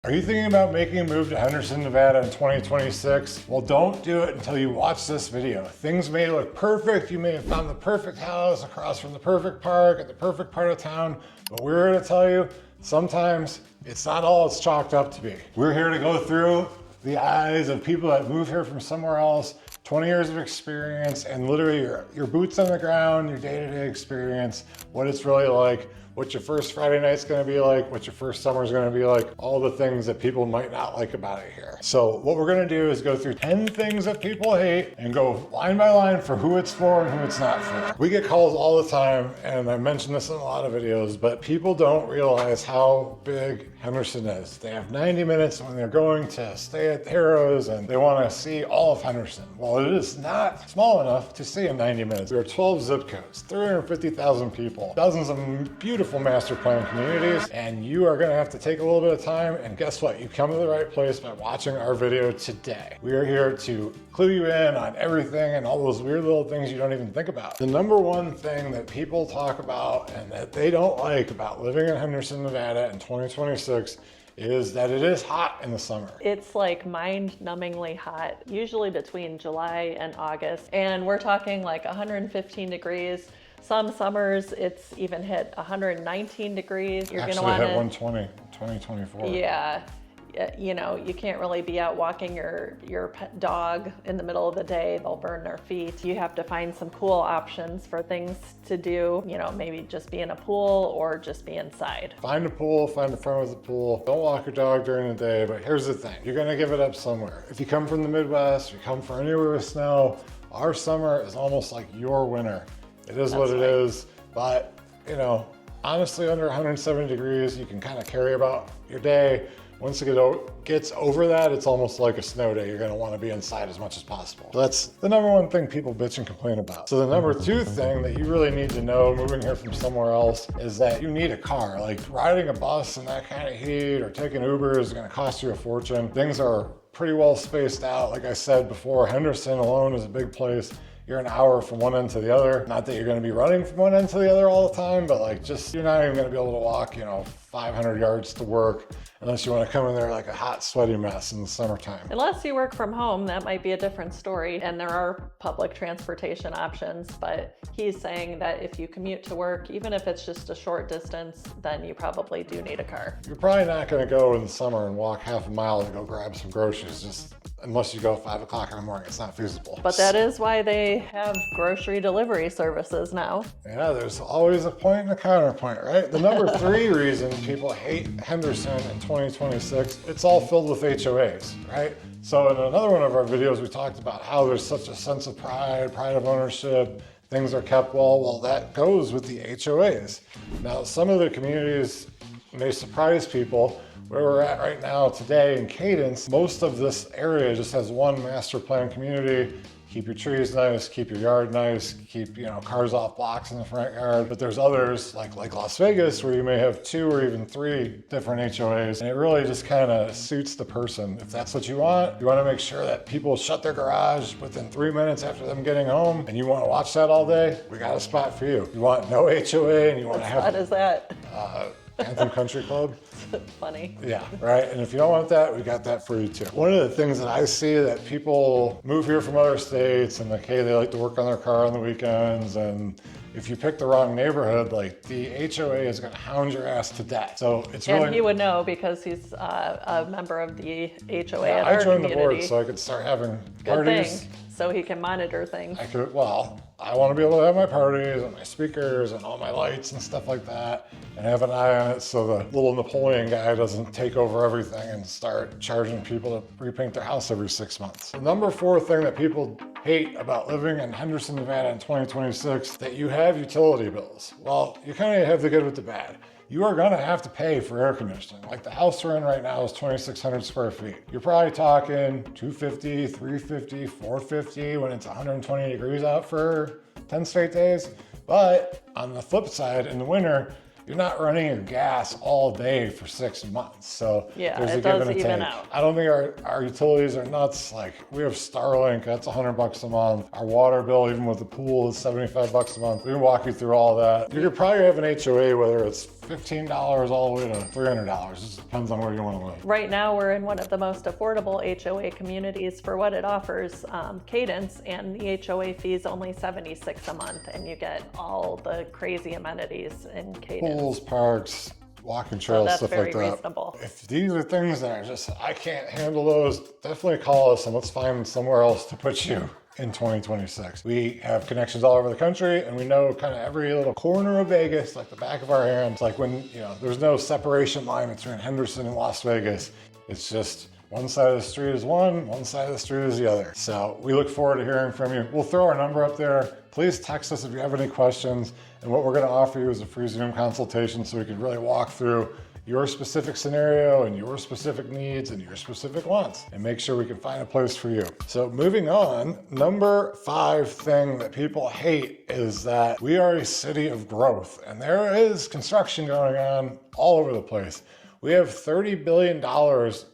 Are you thinking about making a move to Henderson, Nevada in 2026? Well, don't do it until you watch this video. Things may look perfect. You may have found the perfect house across from the perfect park at the perfect part of town, but we're here to tell you, sometimes it's not all it's chalked up to be. We're here to go through the eyes of people that move here from somewhere else, 20 years of experience, and literally your boots on the ground, your day-to-day experience, what it's really like, what your first Friday night's gonna be like, what your first summer's gonna be like, all the things that people might not like about it here. So what we're gonna do is go through 10 things that people hate and go line by line for who it's for and who it's not for. We get calls all the time, and I mentioned this in a lot of videos, but people don't realize how big Henderson is. They have 90 minutes when they're going to stay at Harrow's and they wanna see all of Henderson. Well, it is not small enough to see in 90 minutes. There are 12 zip codes, 350,000 people, dozens of beautiful master plan communities, and you are gonna have to take a little bit of time, and guess what? You come to the right place by watching our video today. We are here to clue you in on everything and all those weird little things you don't even think about. The number one thing that people talk about and that they don't like about living in Henderson, Nevada in 2026 is that it is hot in the summer. It's like mind-numbingly hot, usually between July and August, and we're talking like 115 degrees. Some summers it's even hit 119 degrees. You're Actually gonna want hit 120, 2024. Yeah, you know, you can't really be out walking your pet dog in the middle of the day. They'll burn their feet. You have to find some cool options for things to do. You know, maybe just be in a pool or just be inside. Find a pool, find a friend with a pool. Don't walk your dog during the day, but here's the thing. You're gonna give it up somewhere. If you come from the Midwest, you come from anywhere with snow, our summer is almost like your winter. It is what it is, but you know, honestly, under 170 degrees, you can kind of carry about your day. Once it gets over that, it's almost like a snow day. You're gonna wanna be inside as much as possible. So that's the number one thing people bitch and complain about. So the number two thing that you really need to know moving here from somewhere else is that you need a car. Like riding a bus in that kind of heat or taking Uber is gonna cost you a fortune. Things are pretty well spaced out. Like I said before, Henderson alone is a big place. You're an hour from one end to the other. Not that you're gonna be running from one end to the other all the time, but like just, you're not even gonna be able to walk, you know, 500 yards to work unless you wanna come in there like a hot, sweaty mess in the summertime. Unless you work from home, that might be a different story. And there are public transportation options, but he's saying that if you commute to work, even if it's just a short distance, then you probably do need a car. You're probably not gonna go in the summer and walk half a mile to go grab some groceries, just unless you go 5 o'clock in the morning. It's not feasible. But that is why they have grocery delivery services now. Yeah, there's always a point and a counterpoint, right? The number three reason people hate Henderson in 2026, it's all filled with HOAs, right? So in another one of our videos, we talked about how there's such a sense of pride of ownership, things are kept well. Well, that goes with the HOAs. Now, some of the communities may surprise people. Where we're at right now today in Cadence, most of this area just has one master plan community. Keep your trees nice, keep your yard nice, keep, you know, cars off blocks in the front yard. But there's others like Las Vegas where you may have 2 or even 3 different HOAs, and it really just kind of suits the person. If that's what you want to make sure that people shut their garage within 3 minutes after them getting home, and you want to watch that all day, we got a spot for you. You want no HOA and you want to have— What is that? Anthem Country Club. Funny. Yeah, right. And if you don't want that, we got that for you too. One of the things that I see that people move here from other states and like, hey, they like to work on their car on the weekends, and if you pick the wrong neighborhood, like the HOA is going to hound your ass to death. So it's really— And he would know because he's a member of the HOA at I our joined community. the board so I could start having Good parties. thing. So he can monitor things. I want to be able to have my parties and my speakers and all my lights and stuff like that and have an eye on it so the little Napoleon guy doesn't take over everything and start charging people to repaint their house every 6 months. The number 4 thing that people hate about living in Henderson, Nevada in 2026, that you have utility bills. Well, you kind of have the good with the bad. You are gonna have to pay for air conditioning. Like the house we're in right now is 2,600 square feet. You're probably talking $250, $350, $450 when it's 120 degrees out for 10 straight days. But on the flip side, in the winter, you're not running your gas all day for 6 months. So yeah, there's it a give does and a even take. out. I don't think our utilities are nuts. Like we have Starlink, that's $100 a month. Our water bill, even with the pool, is $75 a month. We can walk you through all that. You could probably have an HOA, whether it's $15 all the way to $300. It just depends on where you want to live. Right now, we're in one of the most affordable HOA communities for what it offers, Cadence, and the HOA fee is only $76 a month, and you get all the crazy amenities in Cadence. Pools, parks, walking trails, that's stuff very like that. reasonable. If these are things that are just, I can't handle those, definitely call us and let's find somewhere else to put you in 2026. We have connections all over the country, and we know kind of every little corner of Vegas like the back of our hands. Like when, there's no separation line between Henderson and Las Vegas. It's just one side of the street is one side of the street is the other. So we look forward to hearing from you. We'll throw our number up there. Please text us if you have any questions. And what we're going to offer you is a free Zoom consultation so we can really walk through your specific scenario and your specific needs and your specific wants and make sure we can find a place for you. So moving on, number 5 thing that people hate is that we are a city of growth, and there is construction going on all over the place. We have $30 billion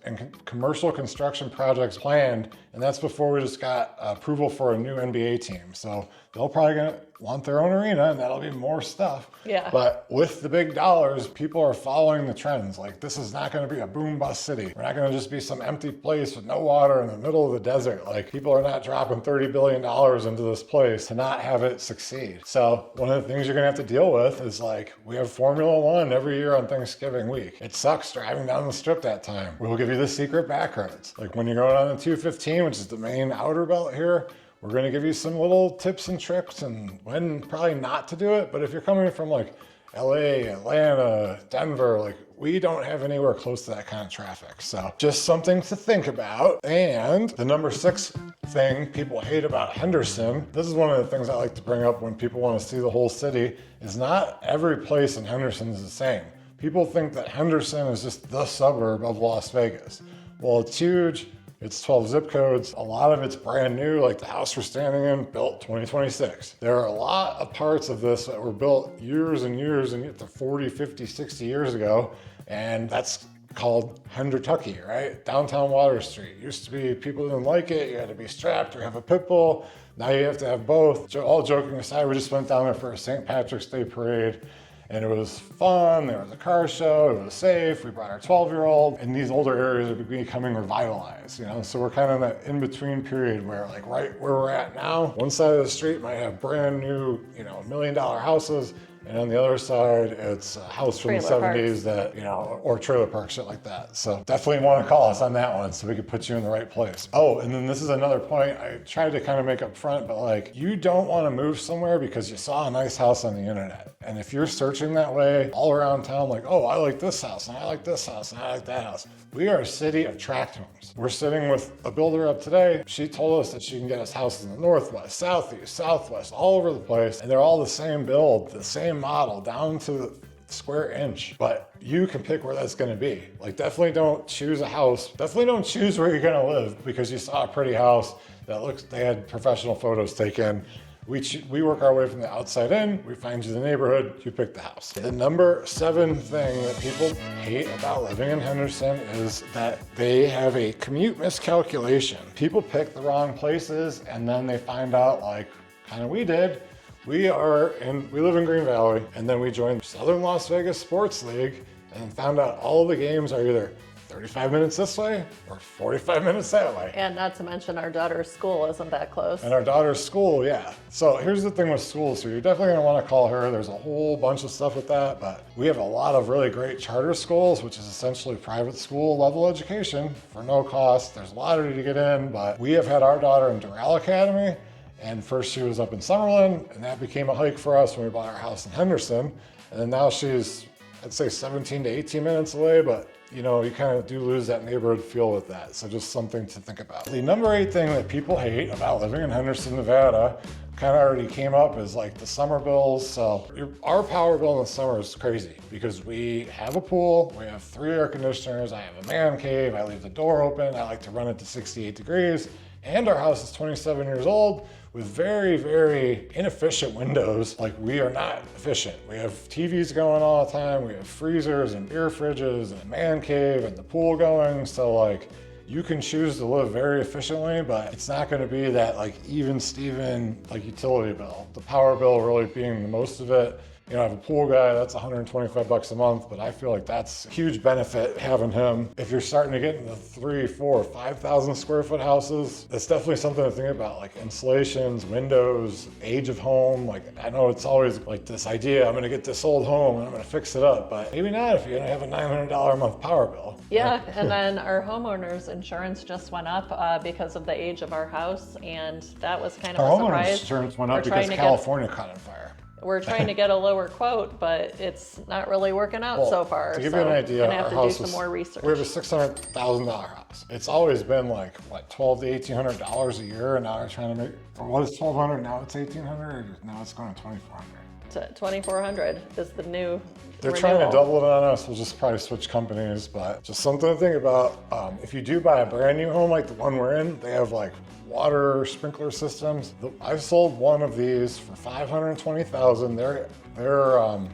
in commercial construction projects planned, and that's before we just got approval for a new NBA team. So they'll probably want their own arena, and that'll be more stuff. Yeah. But with the big dollars, people are following the trends. Like, this is not going to be a boom bust city. We're not going to just be some empty place with no water in the middle of the desert. Like, people are not dropping $30 billion into this place to not have it succeed. So one of the things you're going to have to deal with is, like, we have Formula One every year on Thanksgiving week. It sucks driving down the strip that time. We'll give you the secret back roads. Like, when you're going on the 215, which is the main outer belt here, we're going to give you some little tips and tricks and when probably not to do it. But if you're coming from like LA, Atlanta, Denver, like we don't have anywhere close to that kind of traffic. So just something to think about. And the number 6 thing people hate about Henderson, this is one of the things I like to bring up when people want to see the whole city, is not every place in Henderson is the same. People think that Henderson is just the suburb of Las Vegas. Well, it's huge. It's 12 zip codes. A lot of it's brand new, like the house we're standing in, built 2026. There are a lot of parts of this that were built years and years and get to 40, 50, 60 years ago. And that's called Hendertucky, right? Downtown Water Street. Used to be people didn't like it. You had to be strapped or have a pit bull. Now you have to have both. All joking aside, we just went down there for a St. Patrick's Day parade. And it was fun, there was a car show, it was safe, we brought our 12-year-old, and these older areas are becoming revitalized, So we're kind of in that in-between period where, like, right where we're at now, one side of the street might have brand new, $1 million houses, and on the other side, it's a house from the 70s that, or trailer park, shit like that. So definitely want to call us on that one so we can put you in the right place. Oh, and then this is another point I tried to kind of make up front, but like, you don't want to move somewhere because you saw a nice house on the internet. And if you're searching that way all around town, like, oh, I like this house, and I like this house, and I like that house. We are a city of tract homes. We're sitting with a builder up today. She told us that she can get us houses in the northwest, southeast, southwest, all over the place. And they're all the same build, the same model, down to the square inch. But you can pick where that's going to be. Like, definitely don't choose a house. Definitely don't choose where you're going to live because you saw a pretty house that they had professional photos taken. We work our way from the outside in, we find you the neighborhood, you pick the house. The number 7 thing that people hate about living in Henderson is that they have a commute miscalculation. People pick the wrong places and then they find out, like kind of we did, we live in Green Valley, and then we joined Southern Las Vegas Sports League and found out all of the games are either 35 minutes this way or 45 minutes that way. And not to mention our daughter's school isn't that close. And our daughter's school, yeah. So here's the thing with schools. So you're definitely gonna wanna call her. There's a whole bunch of stuff with that, but we have a lot of really great charter schools, which is essentially private school level education for no cost. There's a lottery to get in, but we have had our daughter in Doral Academy, and first she was up in Summerlin, and that became a hike for us when we bought our house in Henderson. And then now she's, I'd say 17 to 18 minutes away, but you kind of do lose that neighborhood feel with that. So just something to think about. The number 8 thing that people hate about living in Henderson, Nevada, kind of already came up, is like the summer bills. So our power bill in the summer is crazy because we have a pool, we have 3 air conditioners, I have a man cave, I leave the door open, I like to run it to 68 degrees, and our house is 27 years old with very, very inefficient windows. Like, we are not efficient. We have TVs going all the time, we have freezers and beer fridges and a man cave and the pool going. So like, you can choose to live very efficiently, but it's not gonna be that like even Steven like utility bill. The power bill really being the most of it. I have a pool guy, that's 125 bucks a month, but I feel like that's a huge benefit having him. If you're starting to get into 3, 4, 5,000 square foot houses, that's definitely something to think about, like insulations, windows, age of home. Like, I know it's always like this idea, I'm gonna get this old home and I'm gonna fix it up, but maybe not if you're gonna have a $900 a month power bill. Yeah, and then our homeowners insurance just went up because of the age of our house, and that was kind of Our a homeowners surprise. insurance went up We're because trying to California caught on fire. We're trying to get a lower quote, but it's not really working out so far. To give you an idea, gonna have our to house do some more research. We have a $600,000 house. It's always been like what, $1,200 to $1,800 a year, and now they're trying to make. Or what is $1,200 now? It's $1,800. Now it's going to $2,400. 2,400 is the new. They're renewal. trying to double it on us. We'll just probably switch companies, but just something to think about. If you do buy a brand new home like the one we're in, they have like water sprinkler systems. I've sold one of these for $520,000. Their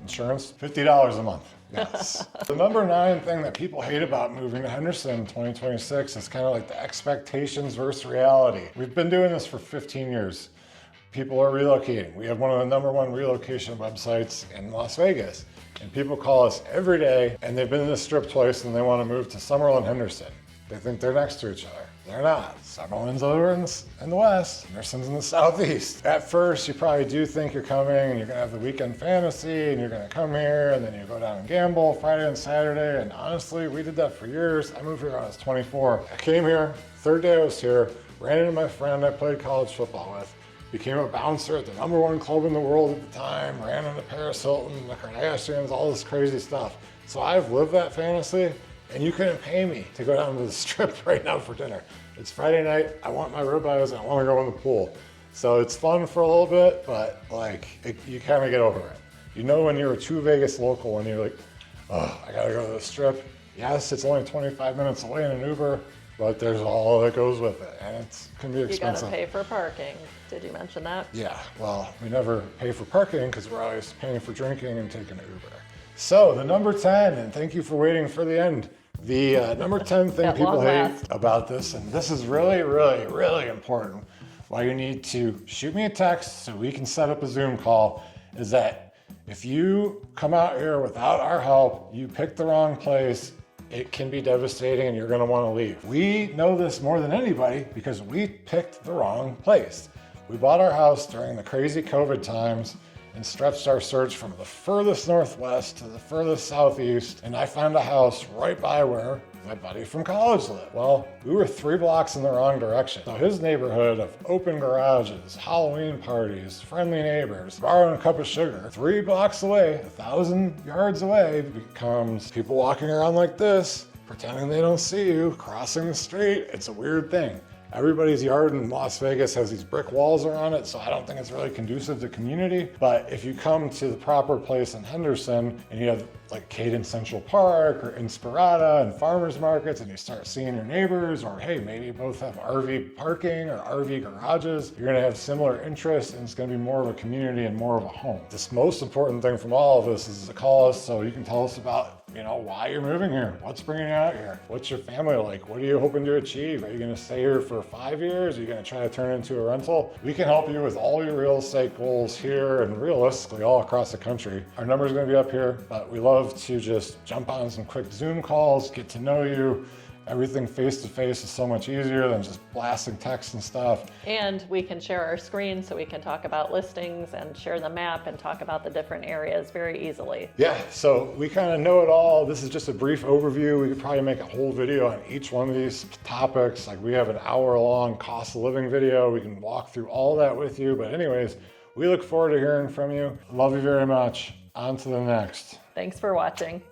insurance, $50 a month. Yes. The number 9 thing that people hate about moving to Henderson in 2026 is kind of like the expectations versus reality. We've been doing this for 15 years. People are relocating. We have one of the number 1 relocation websites in Las Vegas. And people call us every day, and they've been in this strip twice and they want to move to Summerlin, Henderson. They think they're next to each other. They're not. Summerlin's over in the west, Henderson's in the southeast. At first, you probably do think you're coming and you're gonna have the weekend fantasy and you're gonna come here and then you go down and gamble Friday and Saturday. And honestly, we did that for years. I moved here when I was 24. I came here, 3rd day I was here, ran into my friend I played college football with, became a bouncer at the number 1 club in the world at the time, ran into Paris Hilton, the Kardashians, all this crazy stuff. So I've lived that fantasy. And you couldn't pay me to go down to the strip right now for dinner. It's Friday night, I want my ribeyes and I want to go in the pool. So it's fun for a little bit, but like, you kind of get over it. You know when you're a true Vegas local and you're like, oh, I gotta go to the strip. Yes, it's only 25 minutes away in an Uber, but there's all that goes with it. And it can be expensive. You gotta pay for parking. Did you mention that? Yeah, well, we never pay for parking because we're always paying for drinking and taking an Uber. So the number 10, and thank you for waiting for the end. The number 10 thing people hate about this, and this is really, really, really important, why you need to shoot me a text so we can set up a Zoom call, is that if you come out here without our help, you pick the wrong place, it can be devastating and you're gonna wanna leave. We know this more than anybody because we picked the wrong place. We bought our house during the crazy COVID times and stretched our search from the furthest northwest to the furthest southeast, and I found a house right by where my buddy from college lived. Well, we were 3 blocks in the wrong direction. So his neighborhood of open garages, Halloween parties, friendly neighbors, borrowing a cup of sugar, 3 blocks away, 1,000 yards away, becomes people walking around like this, pretending they don't see you, crossing the street. It's a weird thing. Everybody's yard in Las Vegas has these brick walls around it, so I don't think it's really conducive to community. But if you come to the proper place in Henderson and you have like Cadence Central Park or Inspirata and farmers markets and you start seeing your neighbors, or hey, maybe you both have RV parking or RV garages, you're gonna have similar interests and it's gonna be more of a community and more of a home. This most important thing from all of this is to call us so you can tell us about why you're moving here. What's bringing you out here? What's your family like? What are you hoping to achieve? Are you going to stay here for 5 years? Are you going to try to turn it into a rental? We can help you with all your real estate goals here and realistically all across the country. Our number's going to be up here, but we love to just jump on some quick Zoom calls, get to know you. Everything face-to-face is so much easier than just blasting text and stuff. And we can share our screen so we can talk about listings and share the map and talk about the different areas very easily. Yeah, so we kind of know it all. This is just a brief overview. We could probably make a whole video on each one of these topics. Like we have an hour-long cost of living video. We can walk through all that with you. But anyways, we look forward to hearing from you. Love you very much. On to the next. Thanks for watching.